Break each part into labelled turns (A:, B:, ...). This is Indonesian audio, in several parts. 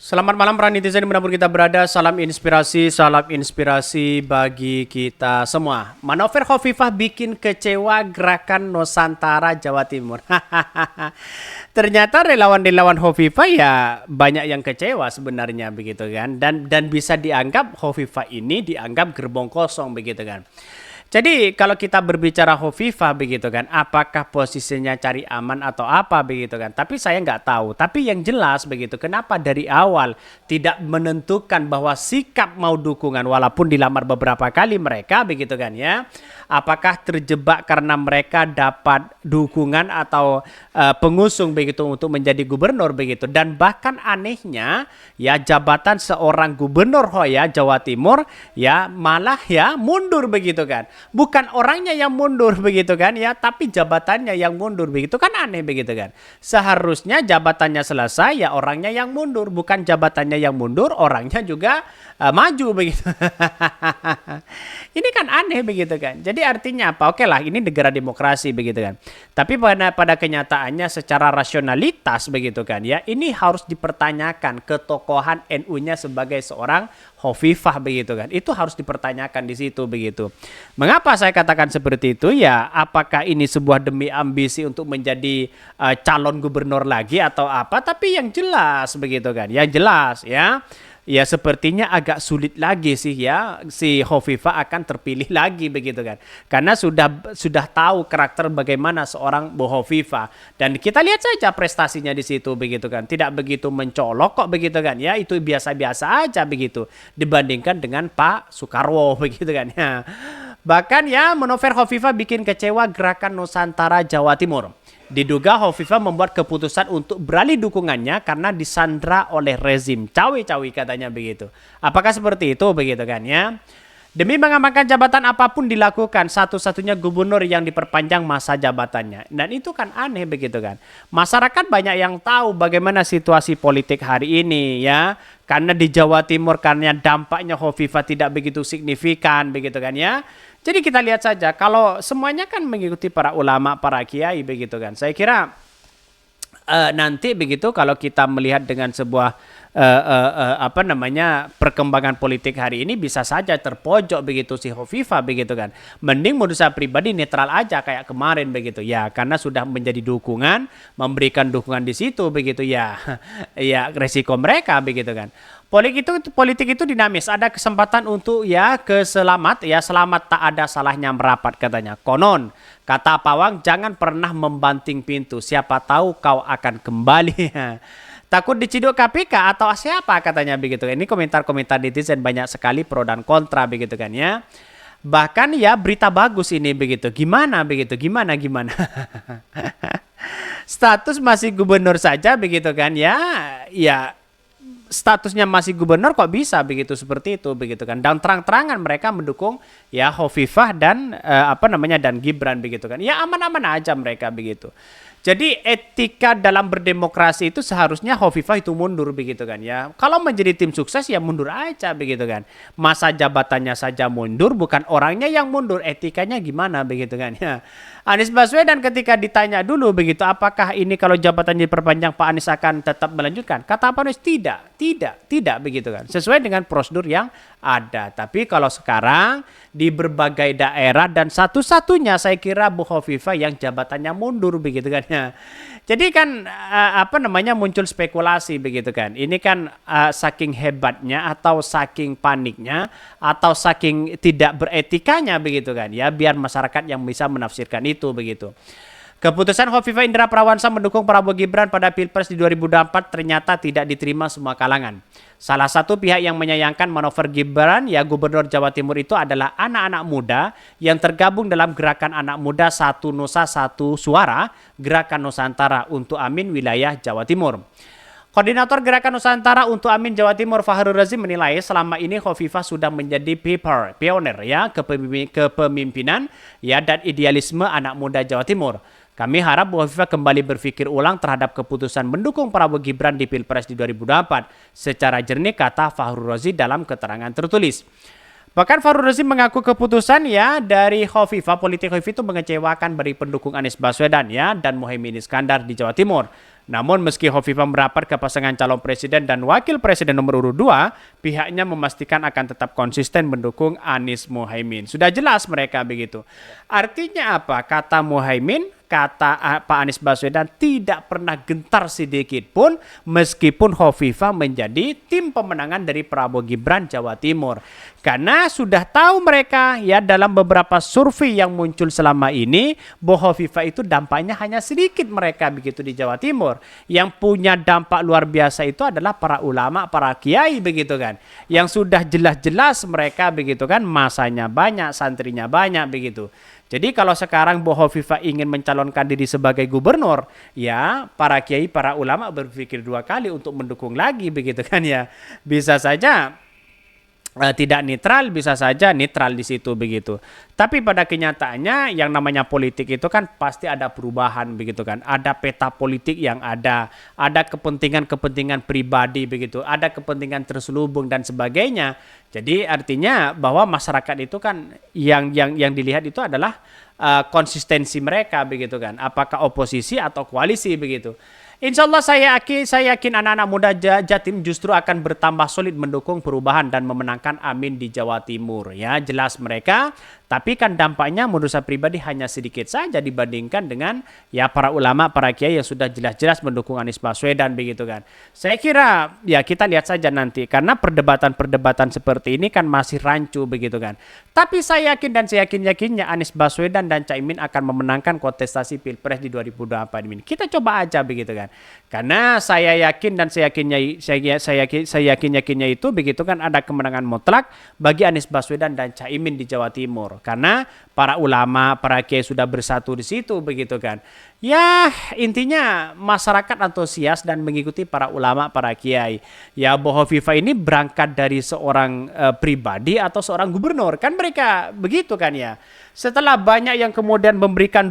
A: Selamat malam para netizen dimanapun kita berada. Salam inspirasi bagi kita semua. Manuver Hovifah bikin kecewa gerakan Nusantara Jawa Timur. Ternyata relawan-relawan Hovifah ya banyak yang kecewa sebenarnya begitu kan. Dan bisa dianggap Hovifah ini dianggap gerbong kosong begitu kan. Jadi kalau kita berbicara Hovifah begitu kan, apakah posisinya cari aman atau apa begitu kan? Tapi saya nggak tahu. Tapi yang jelas begitu, kenapa dari awal tidak menentukan bahwa sikap mau dukungan walaupun dilamar beberapa kali mereka begitu kan ya? Apakah terjebak karena mereka dapat dukungan atau pengusung begitu untuk menjadi gubernur begitu? Dan bahkan anehnya ya jabatan seorang gubernur Hoya Jawa Timur ya malah ya mundur begitu kan? Bukan orangnya yang mundur begitu kan ya, tapi jabatannya yang mundur begitu kan aneh begitu kan. Seharusnya jabatannya selesai ya orangnya yang mundur, bukan jabatannya yang mundur, orangnya juga maju begitu. Ini kan aneh begitu kan. Jadi artinya apa? Oke lah, ini negara demokrasi begitu kan. Tapi pada kenyataannya secara rasionalitas begitu kan ya, ini harus dipertanyakan ketokohan NU-nya sebagai seorang Hovifah begitu kan. Itu harus dipertanyakan di situ begitu. Mengapa saya katakan seperti itu? Ya, apakah ini sebuah demi ambisi untuk menjadi calon gubernur lagi atau apa? Tapi yang jelas begitu kan. Yang jelas ya. Ya sepertinya agak sulit lagi sih ya si Hovifah akan terpilih lagi begitu kan. Karena sudah tahu karakter bagaimana seorang Bu Hovifah dan kita lihat saja prestasinya di situ begitu kan. Tidak begitu mencolok kok begitu kan ya. Itu biasa-biasa aja begitu dibandingkan dengan Pak Soekarwo begitu kan ya. Bahkan ya manuver Hovifah bikin kecewa gerakan Nusantara Jawa Timur. Diduga Hovifah membuat keputusan untuk beralih dukungannya karena disandra oleh rezim cawe-cawe katanya begitu. Apakah seperti itu begitu kan ya? Demi mengamankan jabatan apapun dilakukan, satu-satunya gubernur yang diperpanjang masa jabatannya. Dan itu kan aneh begitu kan. Masyarakat banyak yang tahu bagaimana situasi politik hari ini ya. Karena di Jawa Timur karena dampaknya Hovifah tidak begitu signifikan begitu kan ya. Jadi kita lihat saja kalau semuanya kan mengikuti para ulama, para kiai begitu kan. Saya kira nanti begitu kalau kita melihat dengan sebuah apa namanya perkembangan politik hari ini bisa saja terpojok begitu si Hovifah begitu kan. Mending menurut saya pribadi netral aja kayak kemarin begitu ya karena sudah menjadi dukungan, memberikan dukungan di situ begitu ya. Ya resiko mereka begitu kan. Politik itu dinamis, ada kesempatan untuk ya keselamat, ya selamat tak ada salahnya merapat katanya. Konon, kata Pawang jangan pernah membanting pintu, siapa tahu kau akan kembali. Takut diciduk KPK atau siapa katanya begitu. Ini komentar-komentar netizen banyak sekali pro dan kontra begitu kan ya. Bahkan ya berita bagus ini begitu. Gimana begitu? Gimana? Status masih gubernur saja begitu kan ya. Ya statusnya masih gubernur kok bisa begitu seperti itu begitu kan dan terang-terangan mereka mendukung ya Hovifah dan apa namanya dan Gibran begitu kan ya aman-aman aja mereka begitu. Jadi etika dalam berdemokrasi itu seharusnya Hovifah itu mundur begitu kan ya. Kalau menjadi tim sukses ya mundur aja begitu kan. Masa jabatannya saja mundur bukan orangnya yang mundur, etikanya gimana begitu kan ya. Anies Baswedan ketika ditanya dulu begitu apakah ini kalau jabatannya diperpanjang Pak Anies akan tetap melanjutkan? Kata Pak Anies tidak begitu kan. Sesuai dengan prosedur yang ada. Tapi kalau sekarang di berbagai daerah dan satu-satunya saya kira Bu Hovifah yang jabatannya mundur begitu kan ya. Jadi kan apa namanya muncul spekulasi begitu kan. Ini kan saking hebatnya atau saking paniknya atau saking tidak beretikanya begitu kan ya biar masyarakat yang bisa menafsirkan itu begitu. Keputusan Hovifah Indra Parawansa mendukung Prabowo Gibran pada Pilpres di 2024 ternyata tidak diterima semua kalangan. Salah satu pihak yang menyayangkan manuver Gibran ya Gubernur Jawa Timur itu adalah anak-anak muda yang tergabung dalam gerakan anak muda Satu Nusa Satu Suara, Gerakan Nusantara untuk Amin wilayah Jawa Timur. Koordinator Gerakan Nusantara untuk Amin Jawa Timur Fahrul Razi menilai selama ini Hovifah sudah menjadi pioner ya kepemimpinan ya dan idealisme anak muda Jawa Timur. Kami harap Bu Hovifah kembali berpikir ulang terhadap keputusan mendukung Prabowo Gibran di Pilpres di 2024 secara jernih kata Fahrul Razi dalam keterangan tertulis. Bahkan Fahrul Razi mengaku keputusan ya dari Hovifah, politik Hovifah itu mengecewakan bagi pendukung Anies Baswedan ya dan Muhaimin Iskandar di Jawa Timur. Namun meski Hovifah merapat ke pasangan calon presiden dan wakil presiden nomor urut 2, pihaknya memastikan akan tetap konsisten mendukung Anies Mohaimin. Sudah jelas mereka begitu. Artinya apa? Kata Mohaimin, kata Pak Anies Baswedan tidak pernah gentar sedikit pun meskipun Hovifah menjadi tim pemenangan dari Prabowo Gibran Jawa Timur. Karena sudah tahu mereka ya dalam beberapa survei yang muncul selama ini bahwa Hovifah itu dampaknya hanya sedikit mereka begitu di Jawa Timur. Yang punya dampak luar biasa itu adalah para ulama, para kiai begitu kan. Yang sudah jelas-jelas mereka begitu kan masanya banyak, santrinya banyak begitu. Jadi kalau sekarang Bu Hovifah ingin mencalonkan diri sebagai gubernur, ya para kiai, para ulama berpikir 2 kali untuk mendukung lagi begitu kan ya. Bisa saja tidak netral, bisa saja netral di situ begitu. Tapi pada kenyataannya yang namanya politik itu kan pasti ada perubahan begitu kan. Ada peta politik yang ada kepentingan-kepentingan pribadi begitu, ada kepentingan terselubung dan sebagainya. Jadi artinya bahwa masyarakat itu kan yang dilihat itu adalah konsistensi mereka begitu kan. Apakah oposisi atau koalisi begitu. Insya Allah saya yakin anak-anak muda Jatim justru akan bertambah solid mendukung perubahan dan memenangkan Amin di Jawa Timur. Ya jelas mereka, tapi kan dampaknya menurut saya pribadi hanya sedikit saja dibandingkan dengan ya para ulama, para kiai yang sudah jelas-jelas mendukung Anies Baswedan begitu kan. Saya kira ya kita lihat saja nanti karena perdebatan-perdebatan seperti ini kan masih rancu begitu kan. Tapi saya yakin dan saya yakinnya Anies Baswedan dan Caimin akan memenangkan kontestasi Pilpres di 2024 ini. Kita coba aja begitu kan. Karena saya yakin dan saya yakinnya itu begitu kan ada kemenangan mutlak bagi Anies Baswedan dan Caimin di Jawa Timur. Karena para ulama, para kiai sudah bersatu di situ begitu kan. Ya intinya masyarakat antusias dan mengikuti para ulama, para kiai. Ya Bu Hovifah ini berangkat dari seorang pribadi atau seorang gubernur kan mereka begitu kan ya. Setelah banyak yang kemudian memberikan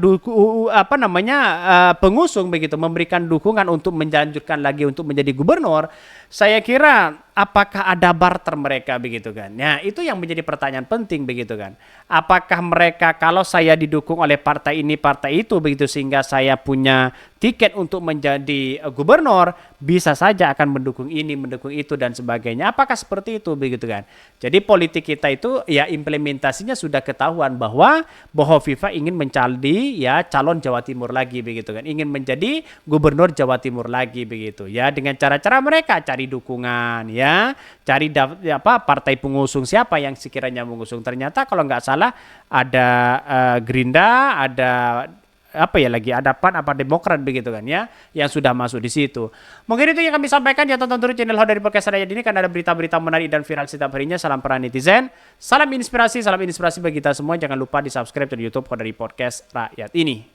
A: pengusung begitu, memberikan dukungan untuk menjanjurkan lagi untuk menjadi gubernur, saya kira apakah ada barter mereka begitu kan? Nah, itu yang menjadi pertanyaan penting begitu kan. Apakah mereka kalau saya didukung oleh partai ini, partai itu begitu sehingga saya punya tiket untuk menjadi gubernur, bisa saja akan mendukung ini, mendukung itu dan sebagainya. Apakah seperti itu begitu kan? Jadi politik kita itu ya implementasinya sudah ketahuan bahwa Bu Hovifah ingin mencalon ya calon Jawa Timur lagi begitu kan. Ingin menjadi gubernur Jawa Timur lagi begitu ya dengan cara-cara mereka cari dukungan ya, cari partai pengusung siapa yang sekiranya mengusung. Ternyata kalau nggak salah ada Gerindra, ada ada PAN apa Demokrat begitu kan ya yang sudah masuk di situ. Mungkin itu yang kami sampaikan ya tonton terus channel Ho dari Podcast Rakyat ini karena ada berita-berita menarik dan viral setiap harinya. Salam para netizen, salam inspirasi bagi kita semua. Jangan lupa di subscribe di YouTube Ho dari Podcast Rakyat ini.